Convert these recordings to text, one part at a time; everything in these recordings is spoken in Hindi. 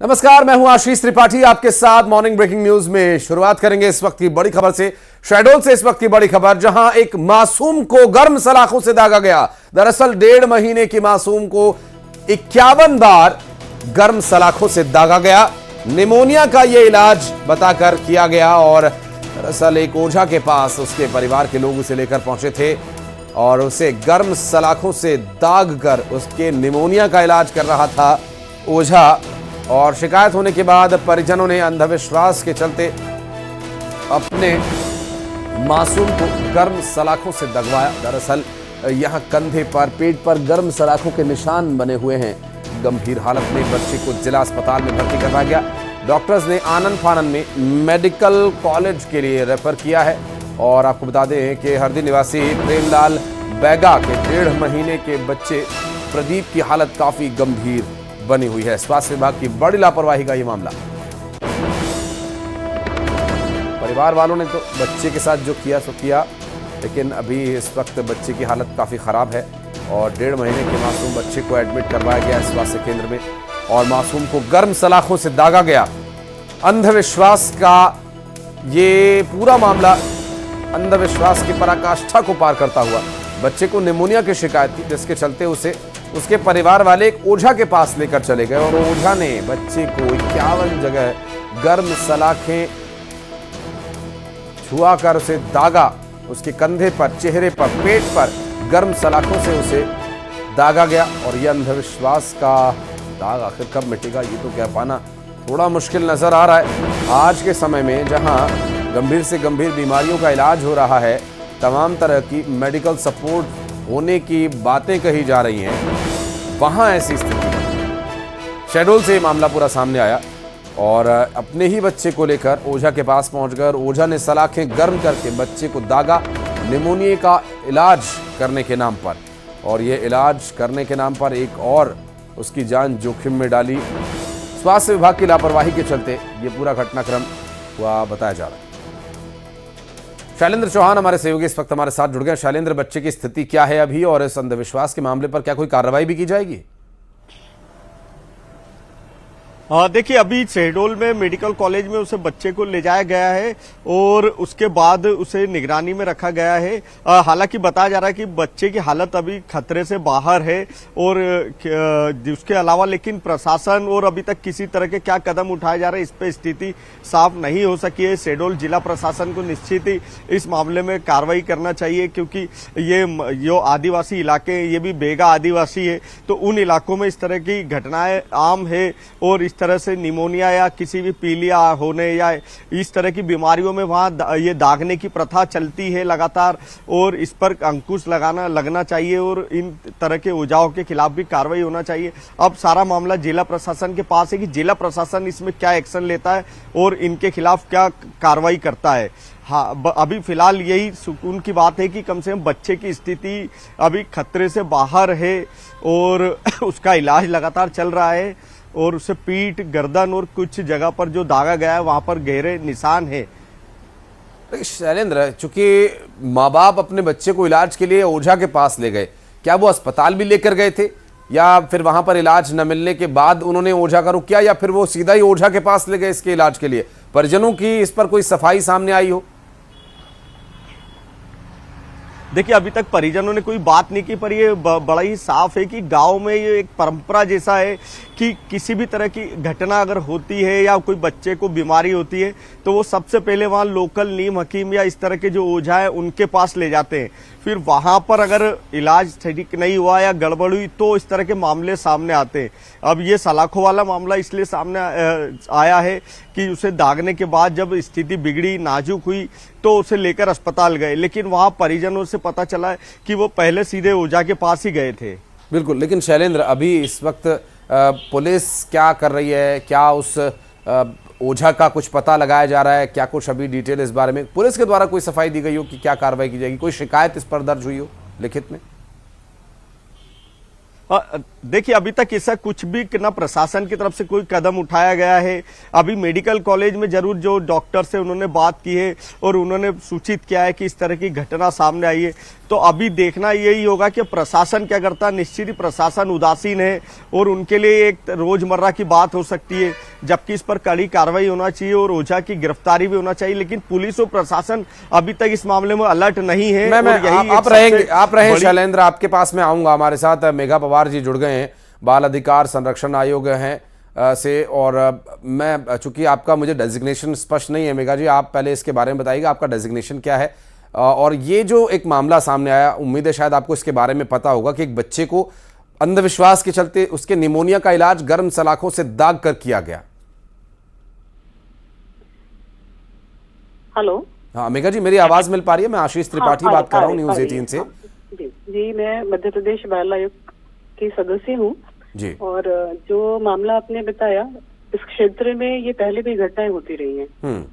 नमस्कार, मैं हूं आशीष त्रिपाठी आपके साथ मॉर्निंग ब्रेकिंग न्यूज में। शुरुआत करेंगे इस वक्त की बड़ी खबर से। शहडोल से इस वक्त की बड़ी खबर, जहां एक मासूम को गर्म सलाखों से दागा गया। दरअसल 1.5 महीने की मासूम को 51 बार गर्म सलाखों से दागा गया। निमोनिया का यह इलाज बताकर किया गया और दरअसल एक ओझा के पास उसके परिवार के लोग उसे लेकर पहुंचे थे और उसे गर्म सलाखों से दाग कर उसके निमोनिया का इलाज कर रहा था ओझा। और शिकायत होने के बाद परिजनों ने अंधविश्वास के चलते अपने मासूम को गर्म सलाखों से दगवाया। दरअसल यहां कंधे पर, पेट पर गर्म सलाखों के निशान बने हुए हैं। गंभीर हालत में बच्चे को जिला अस्पताल में भर्ती करवाया गया। डॉक्टर्स ने आनन फानन में मेडिकल कॉलेज के लिए रेफर किया है। और आपको बता दें कि हरदी निवासी प्रेमलाल बैगा के 1.5 महीने के बच्चे प्रदीप की हालत काफी गंभीर बनी हुई है। स्वास्थ्य विभाग की बड़ी लापरवाही का यह मामला। परिवार वालों ने तो बच्चे के साथ जो किया सो किया, लेकिन अभी इस वक्त बच्चे की हालत काफी खराब है और 1.5 महीने के मासूम बच्चे को एडमिट करवाया गया स्वास्थ्य केंद्र में और मासूम को गर्म सलाखों से दागा गया। अंधविश्वास का ये पूरा मामला अंधविश्वास की पराकाष्ठा को पार करता हुआ बच्चे को निमोनिया की शिकायत थी, जिसके चलते उसे उसके परिवार वाले एक ओझा के पास लेकर चले गए और ओझा ने बच्चे को 51 जगह गर्म सलाखें छुआ कर उसे दागा। उसके कंधे पर, चेहरे पर, पेट पर गर्म सलाखों से उसे दागा गया। और यह अंधविश्वास का दाग आखिर कब मिटेगा, ये तो कह पाना थोड़ा मुश्किल नजर आ रहा है। आज के समय में जहां गंभीर से गंभीर बीमारियों का इलाज हो रहा है, तमाम तरह की मेडिकल सपोर्ट होने की बातें कही जा रही हैं, वहां ऐसी स्थिति है। शहडोल से मामला पूरा सामने आया और अपने ही बच्चे को लेकर ओझा के पास पहुंचकर ओझा ने सलाखें गर्म करके बच्चे को दागा निमोनिया का इलाज करने के नाम पर। और ये इलाज करने के नाम पर एक और उसकी जान जोखिम में डाली। स्वास्थ्य विभाग की लापरवाही के चलते ये पूरा घटनाक्रम हुआ बताया जा रहा है। शैलेंद्र चौहान हमारे सहयोगी इस वक्त हमारे साथ जुड़ गए। शैलेंद्र, बच्चे की स्थिति क्या है अभी और इस अंधविश्वास के मामले पर क्या कोई कार्रवाई भी की जाएगी? देखिए, अभी शहडोल में मेडिकल कॉलेज में उसे बच्चे को ले जाया गया है और उसके बाद उसे निगरानी में रखा गया है। हालांकि बताया जा रहा है कि बच्चे की हालत अभी खतरे से बाहर है और उसके अलावा लेकिन प्रशासन और अभी तक किसी तरह के क्या कदम उठाए जा रहे हैं इस पे स्थिति साफ नहीं हो सकी है। शहडोल जिला प्रशासन को निश्चित ही इस मामले में कार्रवाई करना चाहिए, क्योंकि ये जो आदिवासी इलाके हैं, ये भी बेगा आदिवासी है, तो उन इलाकों में इस तरह की घटनाएं आम है और इस तरह से निमोनिया या किसी भी पीलिया होने या इस तरह की बीमारियों में वहां ये दागने की प्रथा चलती है लगातार और इस पर अंकुश लगना चाहिए और इन तरह के ओझाओं के खिलाफ भी कार्रवाई होना चाहिए। अब सारा मामला जिला प्रशासन के पास है कि जिला प्रशासन इसमें क्या एक्शन लेता है और इनके खिलाफ क्या कार्रवाई करता है। हाँ, अभी फिलहाल यही सुकून की बात है कि कम से कम बच्चे की स्थिति अभी खतरे से बाहर है और उसका इलाज लगातार चल रहा है और उसे पीठ, गर्दन और कुछ जगह पर जो दागा गया है वहां पर गहरे निशान है। शैलेंद्र, चूंकि माँ बाप अपने बच्चे को इलाज के लिए ओझा के पास ले गए, क्या वो अस्पताल भी लेकर गए थे या फिर वहां पर इलाज न मिलने के बाद उन्होंने ओझा का रुख किया या फिर वो सीधा ही ओझा के पास ले गए इसके इलाज के लिए? परिजनों की इस पर कोई सफाई सामने आई हो? देखिए, अभी तक परिजनों ने कोई बात नहीं की, पर ये बड़ा ही साफ है कि गांव में ये एक परंपरा जैसा है कि किसी भी तरह की घटना अगर होती है या कोई बच्चे को बीमारी होती है तो वो सबसे पहले वहां लोकल नीम हकीम या इस तरह के जो ओझा है उनके पास ले जाते हैं। फिर वहां पर अगर इलाज ठीक नहीं हुआ या गड़बड़ हुई तो इस तरह के मामले सामने आते हैं। अब ये सलाखों वाला मामला इसलिए सामने आया है कि उसे दागने के बाद जब स्थिति बिगड़ी, नाजुक हुई, तो उसे लेकर अस्पताल गए, लेकिन वहां परिजनों से पता चला कि वो पहले सीधे ओझा के पास ही गए थे। बिल्कुल, लेकिन शैलेंद्र, अभी इस वक्त पुलिस क्या कर रही है? क्या उस ओझा का कुछ पता लगाया जा रहा है? क्या कुछ अभी डिटेल इस बारे में पुलिस के द्वारा कोई सफाई दी गई हो कि क्या कार्रवाई की जाएगी? कोई शिकायत इस पर दर्ज हुई हो लिखित में? देखिए, अभी तक ऐसा कुछ भी ना प्रशासन की तरफ से कोई कदम उठाया गया है। अभी मेडिकल कॉलेज में जरूर जो डॉक्टर से उन्होंने बात की है और उन्होंने सूचित किया है कि इस तरह की घटना सामने आई है, तो अभी देखना यही होगा कि प्रशासन क्या करता है। निश्चित ही प्रशासन उदासीन है और उनके लिए एक रोजमर्रा की बात हो सकती है जबकि इस पर कड़ी कार्रवाई होना चाहिए और ओझा की गिरफ्तारी भी होना चाहिए, लेकिन पुलिस और प्रशासन अभी तक इस मामले में अलर्ट नहीं है। आप रहे शैलेंद्र, आपके पास में आऊंगा। हमारे साथ मेघा पवार जी जुड़ गए हैं, बाल अधिकार संरक्षण आयोग हैं से, और मैं चूंकि आपका मुझे डेजिग्नेशन स्पष्ट नहीं है, मेघा जी आप पहले इसके बारे में बताइएगा, आपका डेजिग्नेशन क्या है। और ये जो एक मामला सामने आया, उम्मीद है शायद आपको इसके बारे में पता होगा कि एक बच्चे को अंधविश्वास के चलते उसके निमोनिया का इलाज गर्म सलाखों से दाग कर किया गया। हेलो, हाँ मेघा जी, मेरी आवाज मिल पा रही है? मैं आशीष त्रिपाठी बात कर रहा हूँ न्यूज़ 18 से। जी, मैं मध्य प्रदेश बाल आयोग की सदस्य हूँ जी। और जो मामला आपने बताया, इस क्षेत्र में ये पहले भी घटनाएं होती रही हैं।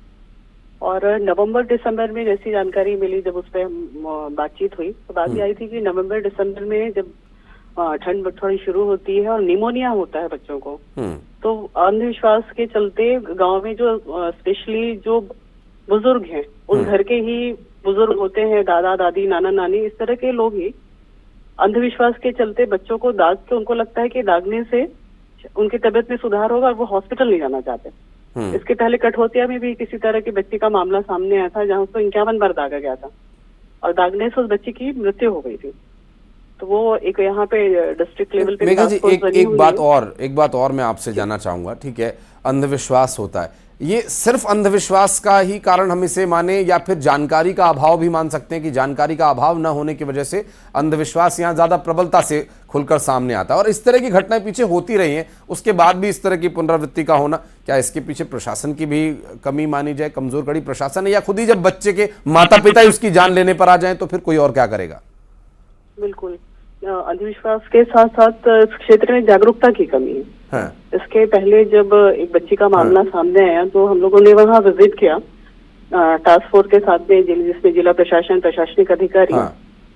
और नवंबर दिसंबर में जैसी जानकारी मिली, जब उस पर बातचीत हुई तो बात ये आई थी कि नवंबर दिसंबर में जब ठंड थोड़ी शुरू होती है और निमोनिया होता है बच्चों को, तो अंधविश्वास के चलते गांव में जो स्पेशली जो बुजुर्ग हैं, उस घर के ही बुजुर्ग होते हैं, दादा दादी नाना नानी, इस तरह के लोग ही अंधविश्वास के चलते बच्चों को दाग के उनको लगता है कि दागने से उनकी तबीयत में सुधार होगा और वो हॉस्पिटल नहीं जाना चाहते। इसके पहले कठौतिया में भी किसी तरह के बच्चे का मामला सामने आया था, जहां उसको 51 बार दागा गया था और दागने से उस बच्चे की मृत्यु हो गई थी। तो वो एक यहाँ पे डिस्ट्रिक्ट लेवल पे मेघा जी एक बात और मैं आपसे जानना चाहूंगा। ठीक है, अंधविश्वास होता है, ये सिर्फ अंधविश्वास का ही कारण हम इसे माने, या फिर जानकारी का अभाव भी मान सकते हैं कि जानकारी का अभाव न होने की वजह से अंधविश्वास यहाँ ज्यादा प्रबलता से खुलकर सामने आता है, और इस तरह की घटनाएं पीछे होती रही हैं, उसके बाद भी इस तरह की पुनरावृत्ति का होना, क्या इसके पीछे प्रशासन की भी कमी मानी जाए, कमजोर कड़ी प्रशासन है, या खुद ही जब बच्चे के माता पिता ही उसकी जान लेने पर आ जाए तो फिर कोई और क्या करेगा? बिल्कुल, अंधविश्वास के साथ साथ इस क्षेत्र में जागरूकता की कमी है। हाँ। इसके पहले जब एक बच्ची का मामला सामने आया तो हम लोगों ने वहाँ विजिट किया टास्क फोर्स के साथ में, जिसमें जिला प्रशासन, प्रशासनिक अधिकारी,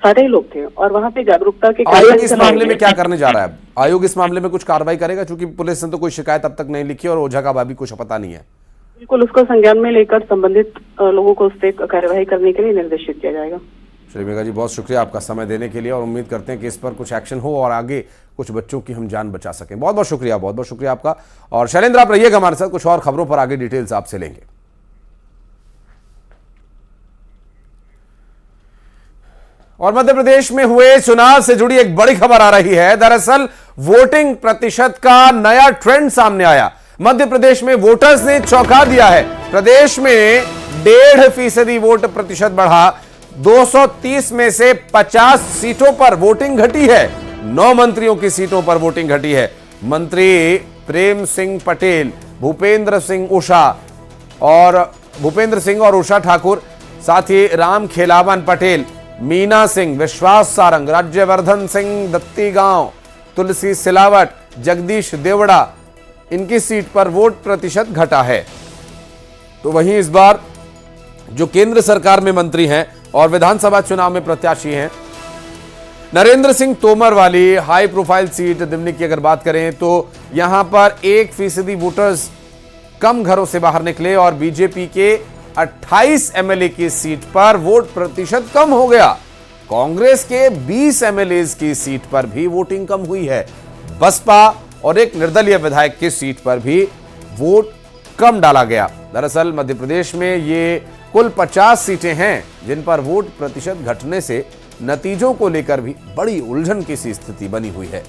सारे ही लोग थे, और वहाँ पे जागरूकता के आयोग इस मामले में क्या करने जा रहा है? आयोग इस मामले में कुछ कार्रवाई करेगा? क्योंकि पुलिस ने तो कोई शिकायत अब तक नहीं लिखी और ओझा का अभी कुछ पता नहीं है। बिल्कुल, उसको संज्ञान में लेकर संबंधित लोगों को उस पर कार्रवाई करने के लिए निर्देशित किया जाएगा। श्री मेघा जी, बहुत शुक्रिया आपका समय देने के लिए, और उम्मीद करते हैं कि इस पर कुछ एक्शन हो और आगे कुछ बच्चों की हम जान बचा सकें। बहुत बहुत शुक्रिया आपका। और शैलेंद्र आप रहिएगा हमारे साथ, कुछ और खबरों पर आगे डिटेल्स आपसे लेंगे। और मध्य प्रदेश में हुए चुनाव से जुड़ी एक बड़ी खबर आ रही है। दरअसल वोटिंग प्रतिशत का नया ट्रेंड सामने आया। मध्य प्रदेश में वोटर्स ने चौंका दिया है। प्रदेश में 1.5% वोट प्रतिशत बढ़ा। 230 में से 50 सीटों पर वोटिंग घटी है। 9 मंत्रियों की सीटों पर वोटिंग घटी है। मंत्री प्रेम सिंह पटेल, भूपेंद्र सिंह और उषा ठाकुर, साथ ही राम खेलावन पटेल, मीना सिंह, विश्वास सारंग, राज्यवर्धन सिंह दत्तीगांव, तुलसी सिलावट, जगदीश देवड़ा, इनकी सीट पर वोट प्रतिशत घटा है। तो वहीं इस बार जो केंद्र सरकार में मंत्री हैं और विधानसभा चुनाव में प्रत्याशी हैं, नरेंद्र सिंह तोमर वाली हाई प्रोफाइल सीट दिमनी की अगर बात करें तो यहां पर 1% वोटर्स कम घरों से बाहर निकले और बीजेपी के 28 एमएलए की सीट पर वोट प्रतिशत कम हो गया। कांग्रेस के 20 एमएलए की सीट पर भी वोटिंग कम हुई है। बसपा और एक निर्दलीय विधायक की सीट पर भी वोट कम डाला गया। दरअसल मध्य प्रदेश में ये कुल 50 सीटें हैं जिन पर वोट प्रतिशत घटने से नतीजों को लेकर भी बड़ी उलझन की सी स्थिति बनी हुई है।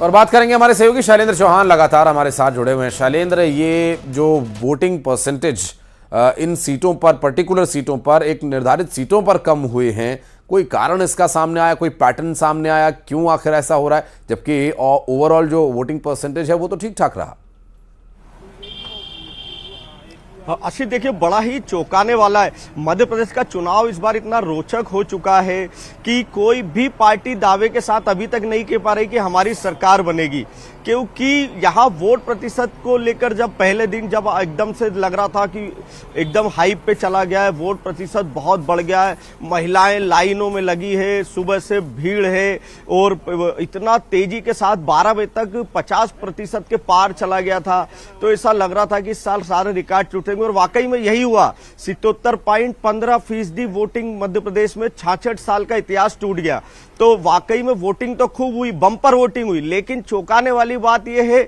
और बात करेंगे हमारे सहयोगी शैलेंद्र चौहान, लगातार हमारे साथ जुड़े हुए हैं। शैलेंद्र, ये जो वोटिंग परसेंटेज इन सीटों पर, पर्टिकुलर सीटों पर, एक निर्धारित सीटों पर कम हुए हैं, कोई कारण इसका सामने आया, कोई पैटर्न सामने आया, क्यों आखिर ऐसा हो रहा है, जबकि ओवरऑल जो वोटिंग परसेंटेज है वो तो ठीक ठाक रहा? आशीष, देखिए बड़ा ही चौंकाने वाला है। मध्य प्रदेश का चुनाव इस बार इतना रोचक हो चुका है कि कोई भी पार्टी दावे के साथ अभी तक नहीं कह पा रही कि हमारी सरकार बनेगी, क्योंकि यहाँ वोट प्रतिशत को लेकर जब पहले दिन जब एकदम से लग रहा था कि एकदम हाइप पे चला गया है, वोट प्रतिशत बहुत बढ़ गया है, महिलाएं लाइनों में लगी है, सुबह से भीड़ है, और इतना तेजी के साथ 12 बजे तक 50% के पार चला गया था। तो ऐसा लग रहा था कि इस साल सारे रिकॉर्ड टूटे पूछेंगे। और वाकई में यही हुआ, 77.15% वोटिंग मध्य प्रदेश में, 66 साल का इतिहास टूट गया। तो वाकई में वोटिंग तो खूब हुई, बम्पर वोटिंग हुई, लेकिन चौंकाने वाली बात यह है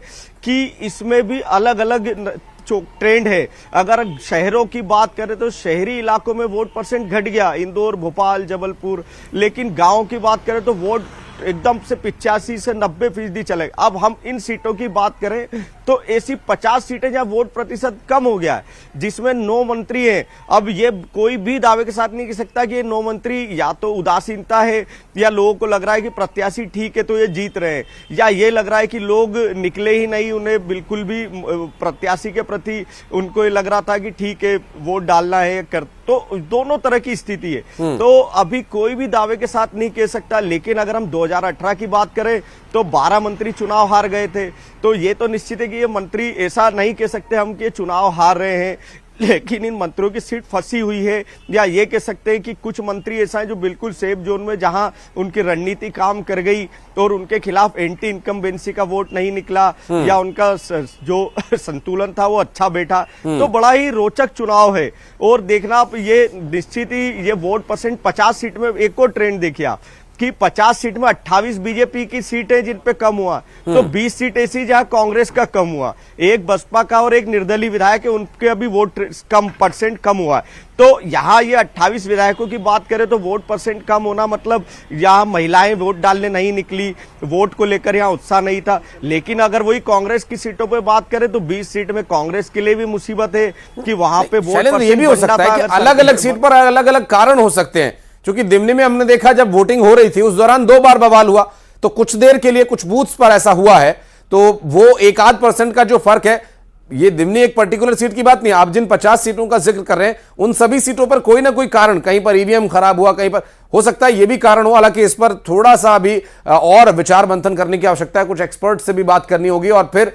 कि इसमें भी अलग अलग ट्रेंड है। अगर शहरों की बात करें तो शहरी इलाकों में वोट परसेंट घट गया, इंदौर, भोपाल, जबलपुर, लेकिन गांव की बात करें तो वोट एकदम से 85 से 90% चले। अब हम इन सीटों की बात करें तो ऐसी 50 सीटें जहां वोट प्रतिशत कम हो गया है, जिसमें 9 मंत्री हैं। अब ये कोई भी दावे के साथ नहीं कह सकता कि ये 9 मंत्री या तो उदासीनता है, या लोगों को लग रहा है कि प्रत्याशी ठीक है तो ये जीत रहे हैं, या ये लग रहा है कि लोग निकले ही नहीं, उन्हें बिल्कुल भी प्रत्याशी के प्रति उनको ये लग रहा था कि ठीक है वोट डालना है कर। तो दोनों तरह की स्थिति है। तो अभी कोई भी दावे के साथ नहीं कह सकता। लेकिन अगर हम 2018 की बात करें तो 12 मंत्री चुनाव हार गए थे। तो ये तो निश्चित है कि ये मंत्री, ऐसा नहीं कह सकते हम कि चुनाव हार रहे हैं, लेकिन इन मंत्रियों की सीट फंसी हुई है। या ये कह सकते हैं कि कुछ मंत्री ऐसा है जो बिल्कुल सेफ जोन में, जहां उनकी रणनीति काम कर गई और उनके खिलाफ एंटी इनकम्बेंसी का वोट नहीं निकला, या उनका जो संतुलन था वो अच्छा बैठा। तो बड़ा ही रोचक चुनाव है। और देखना आप, ये निश्चित ही ये वोट परसेंट 50 सीट में एक और ट्रेंड देखिए आप कि 50 सीट में 28 बीजेपी की सीट है जिन पे कम हुआ, तो 20 सीट ऐसी जहां कांग्रेस का कम हुआ, एक बसपा का और एक निर्दलीय विधायक है, उनके अभी वोट कम परसेंट कम हुआ। तो यहाँ ये 28 विधायकों की बात करें तो वोट परसेंट कम होना मतलब यहाँ महिलाएं वोट डालने नहीं निकली, वोट को लेकर यहाँ उत्साह नहीं था। लेकिन अगर वही कांग्रेस की सीटों पे बात करें तो 20 सीट में कांग्रेस के लिए भी मुसीबत है कि वहां पे वोट ये भी हो सकता है कि अलग अलग सीट पर अलग अलग कारण हो सकते हैं। क्योंकि दिमनी में हमने देखा जब वोटिंग हो रही थी उस दौरान 2 बार बवाल हुआ, तो कुछ देर के लिए कुछ बूथ्स पर ऐसा हुआ है। तो वो 1-8% का जो फर्क है, ये दिमनी एक पर्टिकुलर सीट की बात नहीं, आप जिन 50 सीटों का जिक्र कर रहे हैं उन सभी सीटों पर कोई ना कोई कारण, कहीं पर ईवीएम खराब हुआ, कहीं पर हो सकता है ये भी कारण हो। हालांकि इस पर थोड़ा सा अभी और विचार मंथन करने की आवश्यकता है, कुछ एक्सपर्ट से भी बात करनी होगी, और फिर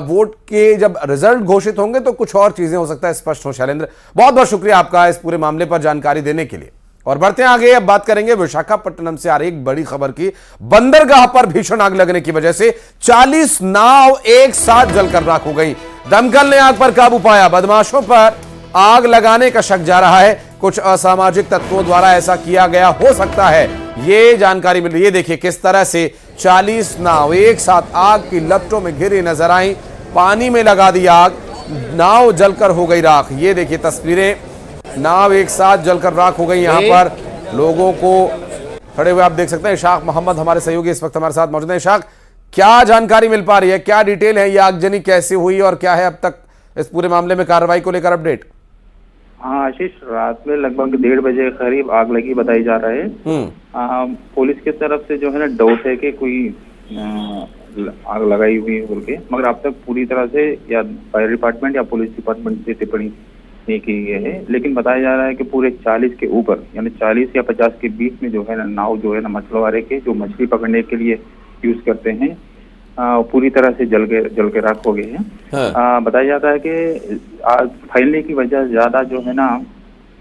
वोट के जब रिजल्ट घोषित होंगे तो कुछ और चीजें हो सकता है स्पष्ट हो। शैलेंद्र, बहुत बहुत शुक्रिया आपका इस पूरे मामले पर जानकारी देने के लिए। और बढ़ते हैं आगे, अब बात करेंगे विशाखापट्टनम से आ रही एक बड़ी खबर की। बंदरगाह पर भीषण आग लगने की वजह से 40 नाव एक साथ जलकर राख हो गई। दमकल ने आग पर काबू पाया। बदमाशों पर आग लगाने का शक जा रहा है, कुछ असामाजिक तत्वों द्वारा ऐसा किया गया हो सकता है, ये जानकारी मिल रही है। देखिए किस तरह से 40 नाव एक साथ आग की लपटों में घिरी नजर आई, पानी में लगा दी आग, नाव जलकर हो गई राख। ये देखिए तस्वीरें, नाव एक साथ जलकर राख हो गई। यहाँ पर लोगों को खड़े हुए आप देख सकते हैं। इशाक मोहम्मद हमारे सहयोगी इस वक्त हमारे साथ मौजूद हैं। इशाक, क्या जानकारी मिल पा रही है, क्या डिटेल है, ये आगजनी कैसे हुई और क्या है अब तक इस पूरे मामले में कार्रवाई को लेकर अपडेट? हाँ आशीष, रात में लगभग 1:30 बजे करीब आग लगी बताई जा रहा है। पुलिस की तरफ से जो है ना डाउट है कि कोई आग लगाई हुई है बोल के, मगर अब तक पूरी तरह से या फायर डिपार्टमेंट या पुलिस डिपार्टमेंट से टिप्पणी नहीं की गई है। लेकिन बताया जा रहा है कि पूरे 40 के ऊपर यानी 40 या 50 के बीच में जो है ना नाव जो है ना मछुआरे के जो मछली पकड़ने के लिए यूज करते हैं, पूरी तरह से जल के राख हो गए हैं। हाँ। बताया जाता है कि आग फैलने की वजह ज्यादा जो है ना,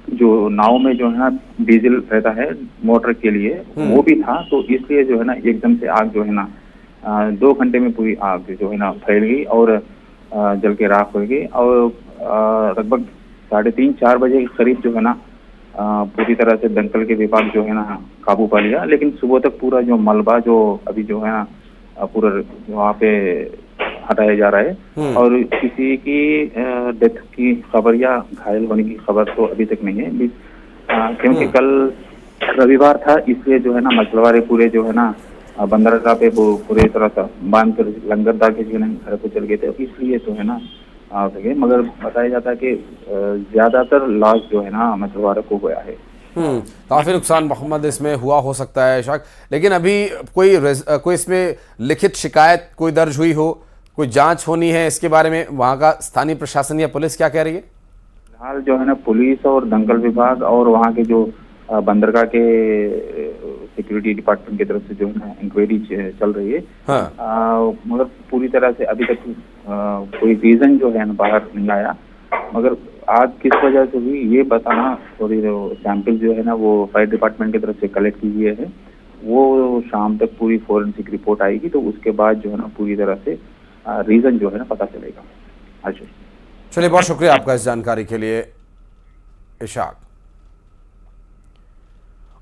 जो नाव में जो है ना डीजल रहता है मोटर के लिए वो भी था, तो इसलिए जो है ना एकदम से आग जो है ना 2 घंटे में पूरी आग जो है ना फैल गई और जल के राख हो गई। और लगभग 3:30-4 बजे के करीब जो है ना पूरी तरह से दमकल के विभाग जो है ना काबू पा लिया। लेकिन सुबह तक पूरा जो मलबा जो अभी जो है ना पूरा वहाँ पे हटाया जा रहा है, और किसी की डेथ की खबर या घायल होने की खबर तो अभी तक नहीं है। क्योंकि कल रविवार था, इसलिए जो है ना मछुआरे पूरे जो है ना बंदरगाह पे वो पूरी तरह से बांध कर लंगर डाल के जो है घर को चल गए थे, इसलिए जो है ना आ सके। मगर बताया जाता है कि ज्यादातर लॉस जो है ना मछुआरों को गया है। काफी नुकसान मोहम्मद इसमें हुआ हो सकता है इशाक, लेकिन अभी कोई इसमें लिखित शिकायत कोई दर्ज हुई हो, कोई जांच होनी है इसके बारे में, वहां का स्थानीय प्रशासन या पुलिस क्या कह रही है? फिलहाल जो है ना पुलिस और दमकल विभाग और वहाँ के जो बंदरगाह के सिक्योरिटी डिपार्टमेंट की तरफ से जो है ना इंक्वायरी चल रही है। हाँ। मगर पूरी तरह से अभी तक कोई रीजन जो है ना बाहर नहीं आया। मगर आग किस वजह से हुई ये बताना, थोड़ी सैंपल जो है ना वो फायर डिपार्टमेंट की तरफ से कलेक्ट की गई है, वो शाम तक पूरी फोरेंसिक रिपोर्ट आएगी, तो उसके बाद जो है ना पूरी तरह से रीजन जो है ना पता चलेगा। अच्छा, चलिए, बहुत शुक्रिया आपका इस जानकारी के लिए इशाक।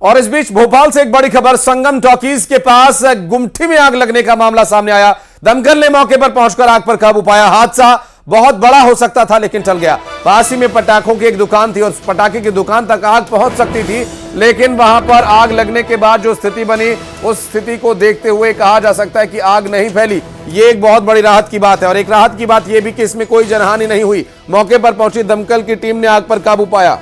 और इस बीच भोपाल से एक बड़ी खबर, संगम टॉकीज के पास गुमठी में आग लगने का मामला सामने आया। दमकल ने मौके पर पहुंचकर आग पर काबू पाया। हादसा बहुत बड़ा हो सकता था लेकिन टल गया। पास ही में पटाखों की एक दुकान थी और पटाखे की दुकान तक आग पहुंच सकती थी, लेकिन वहां पर आग लगने के बाद जो स्थिति बनी, उस स्थिति को देखते हुए कहा जा सकता है कि आग नहीं फैली। ये एक बहुत बड़ी राहत की बात है। और एक राहत की बात यह भी कि इसमें कोई जनहानि नहीं हुई। मौके पर पहुंची दमकल की टीम ने आग पर काबू पाया।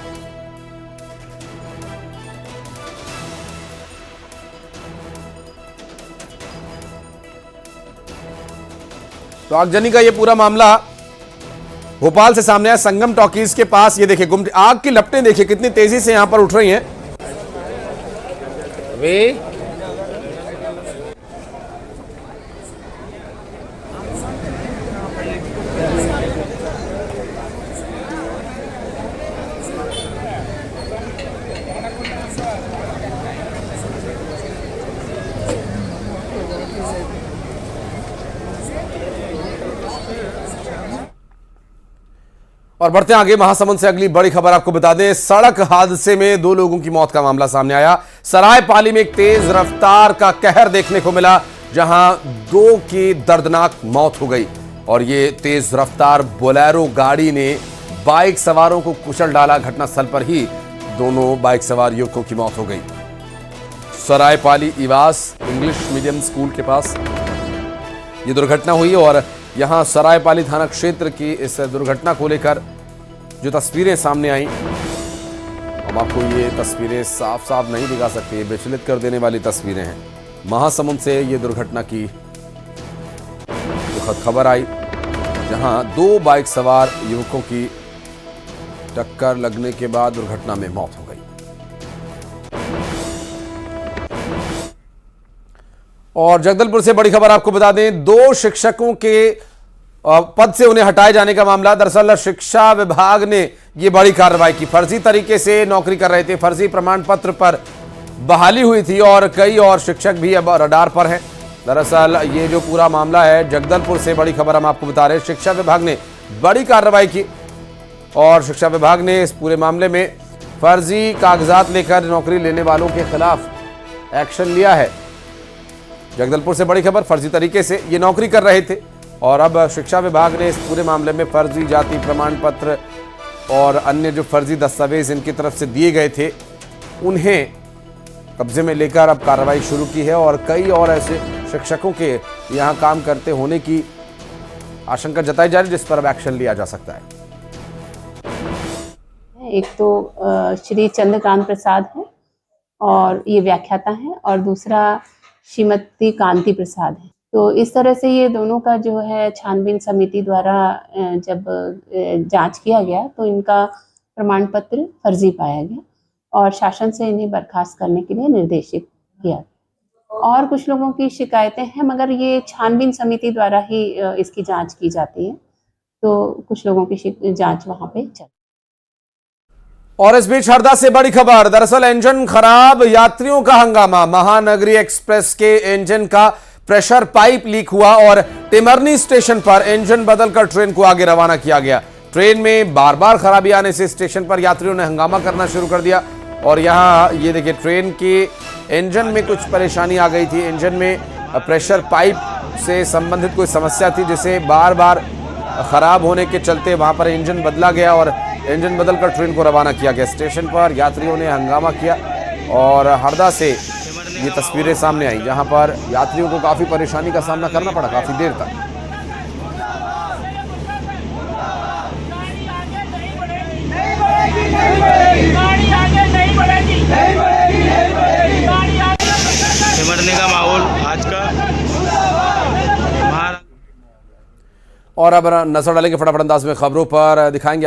तो आगजनी का ये पूरा मामला भोपाल से सामने आया, संगम टॉकीज के पास। ये देखिए गुमटी, आग की लपटें देखिए कितनी तेजी से यहां पर उठ रही हैं। और बढ़ते आगे, महासमुंद से अगली बड़ी खबर आपको बता दें। सड़क हादसे में 2 लोगों की मौत का मामला सामने आया। सरायपाली में एक तेज रफ्तार का कहर देखने को मिला, जहां 2 की दर्दनाक मौत हो गई। और ये तेज रफ्तार बोलेरो गाड़ी ने बाइक सवारों को कुचल डाला। घटनास्थल पर ही दोनों बाइक सवार युवकों की मौत हो गई। सरायपाली इवास इंग्लिश मीडियम स्कूल के पास ये दुर्घटना हुई। और यहां सरायपाली थाना क्षेत्र की इस दुर्घटना को लेकर जो तस्वीरें सामने आई, हम आपको ये तस्वीरें साफ साफ नहीं दिखा सकते, विचलित कर देने वाली तस्वीरें हैं। महासमुंद से ये दुर्घटना की दुखद खबर आई, जहां 2 बाइक सवार युवकों की टक्कर लगने के बाद दुर्घटना में मौत हो गई। और जगदलपुर से बड़ी खबर आपको बता दें, 2 शिक्षकों के पद से उन्हें हटाए जाने का मामला। दरअसल शिक्षा विभाग ने यह बड़ी कार्रवाई की। फर्जी तरीके से नौकरी कर रहे थे, फर्जी प्रमाण पत्र पर बहाली हुई थी और कई और शिक्षक भी अब रडार पर हैं। दरअसल ये जो पूरा मामला है, जगदलपुर से बड़ी खबर हम आपको बता रहे हैं। शिक्षा विभाग ने बड़ी कार्रवाई की और शिक्षा विभाग ने इस पूरे मामले में फर्जी कागजात लेकर नौकरी लेने वालों के खिलाफ एक्शन लिया है। जगदलपुर से बड़ी खबर, फर्जी तरीके से ये नौकरी कर रहे थे और अब शिक्षा विभाग ने इस पूरे मामले में फर्जी जाति प्रमाण पत्र और अन्य जो फर्जी दस्तावेज इनकी तरफ से दिए गए थे, उन्हें कब्जे में लेकर अब कार्रवाई शुरू की है। और कई और ऐसे शिक्षकों के यहां काम करते होने की आशंका जताई जा रही है, जिस पर अब एक्शन लिया जा सकता है। एक तो श्री चंद्रकांत प्रसाद है और ये व्याख्याता है, और दूसरा श्रीमती कांति प्रसाद है। तो इस तरह से ये दोनों का जो है छानबीन समिति द्वारा जब जांच किया गया तो इनका प्रमाण पत्र फर्जी पाया गया और शासन से इन्हें बर्खास्त करने के लिए निर्देशित किया। और कुछ लोगों की शिकायतें हैं, मगर ये छानबीन समिति द्वारा ही इसकी जांच की जाती है, तो कुछ लोगों की जांच वहां पे चल। और इस बीच हरदा से बड़ी खबर, दरअसल इंजन खराब, यात्रियों का हंगामा। महानगरी एक्सप्रेस के इंजन का प्रेशर पाइप लीक हुआ और टिमरनी स्टेशन पर इंजन बदलकर ट्रेन को आगे रवाना किया गया। ट्रेन में बार बार खराबी आने से स्टेशन पर यात्रियों ने हंगामा करना शुरू कर दिया। और यहां ये देखिए, ट्रेन के इंजन में कुछ परेशानी आ गई थी। इंजन में प्रेशर पाइप से संबंधित कोई समस्या थी, जिसे बार बार खराब होने के चलते वहां पर इंजन बदला गया और इंजन बदलकर ट्रेन को रवाना किया गया। स्टेशन पर यात्रियों ने हंगामा किया और हरदा से ये तस्वीरें सामने आई, जहां पर यात्रियों को काफी परेशानी का सामना करना पड़ा काफी देर तक। सिमटने का माहौल आज का। और अब नजर डालेंगे फटाफट अंदाज में खबरों पर, दिखाएंगे आप